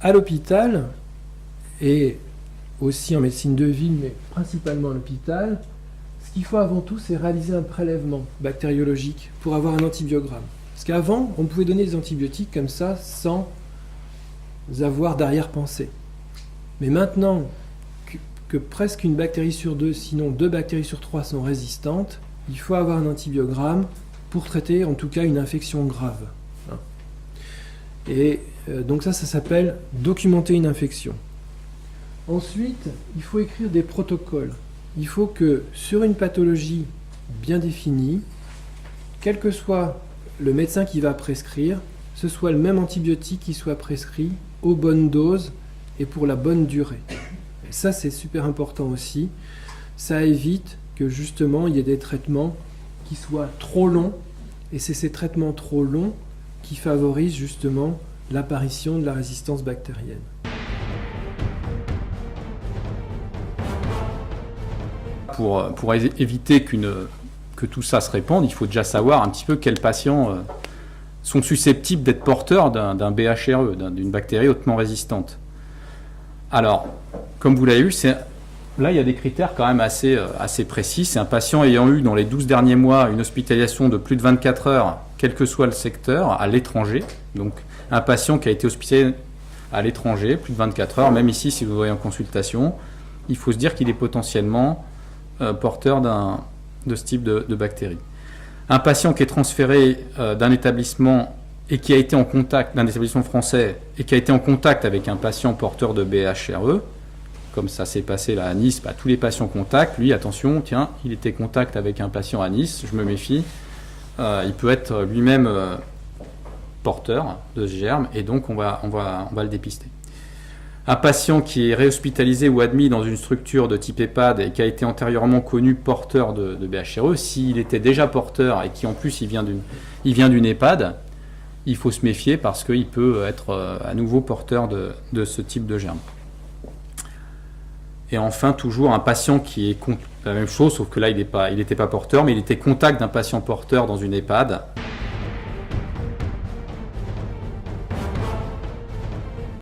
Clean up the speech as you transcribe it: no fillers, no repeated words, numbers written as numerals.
à l'hôpital, et aussi en médecine de ville, mais principalement à l'hôpital, ce qu'il faut avant tout, c'est réaliser un prélèvement bactériologique pour avoir un antibiogramme. Parce qu'avant, on pouvait donner des antibiotiques comme ça sans avoir d'arrière-pensée. Mais maintenant que presque une bactérie sur 2, sinon 2 bactéries sur 3 sont résistantes, il faut avoir un antibiogramme pour traiter en tout cas une infection grave. Et donc ça s'appelle documenter une infection. Ensuite, il faut écrire des protocoles. Il faut que sur une pathologie bien définie, quel que soit le médecin qui va prescrire, ce soit le même antibiotique qui soit prescrit aux bonnes doses et pour la bonne durée. Et ça, c'est super important aussi. Ça évite que justement il y ait des traitements qui soient trop longs, et c'est ces traitements trop longs qui favorisent justement l'apparition de la résistance bactérienne. Pour éviter que tout ça se répande, il faut déjà savoir un petit peu quels patients sont susceptibles d'être porteurs d'un BHRE, d'une bactérie hautement résistante. Alors, comme vous l'avez vu, là il y a des critères quand même assez précis. C'est un patient ayant eu dans les 12 derniers mois une hospitalisation de plus de 24 heures, quel que soit le secteur, à l'étranger. Donc un patient qui a été hospitalisé à l'étranger, plus de 24 heures, même ici si vous voyez en consultation, il faut se dire qu'il est potentiellement porteur de ce type de bactérie. Un patient qui est transféré d'un établissement et qui a été en contact, d'un établissement français, et qui a été en contact avec un patient porteur de BHRE, comme ça s'est passé là à Nice, tous les patients contactent, lui, attention, tiens, il était en contact avec un patient à Nice, je me méfie, il peut être lui-même porteur de ce germe, et donc on va le dépister. Un patient qui est réhospitalisé ou admis dans une structure de type EHPAD et qui a été antérieurement connu porteur de BHRE, s'il était déjà porteur et qui en plus il vient d'une EHPAD, il faut se méfier parce qu'il peut être à nouveau porteur de ce type de germe. Et enfin, toujours un patient qui est la même chose, sauf que là il n'était pas porteur, mais il était contact d'un patient porteur dans une EHPAD.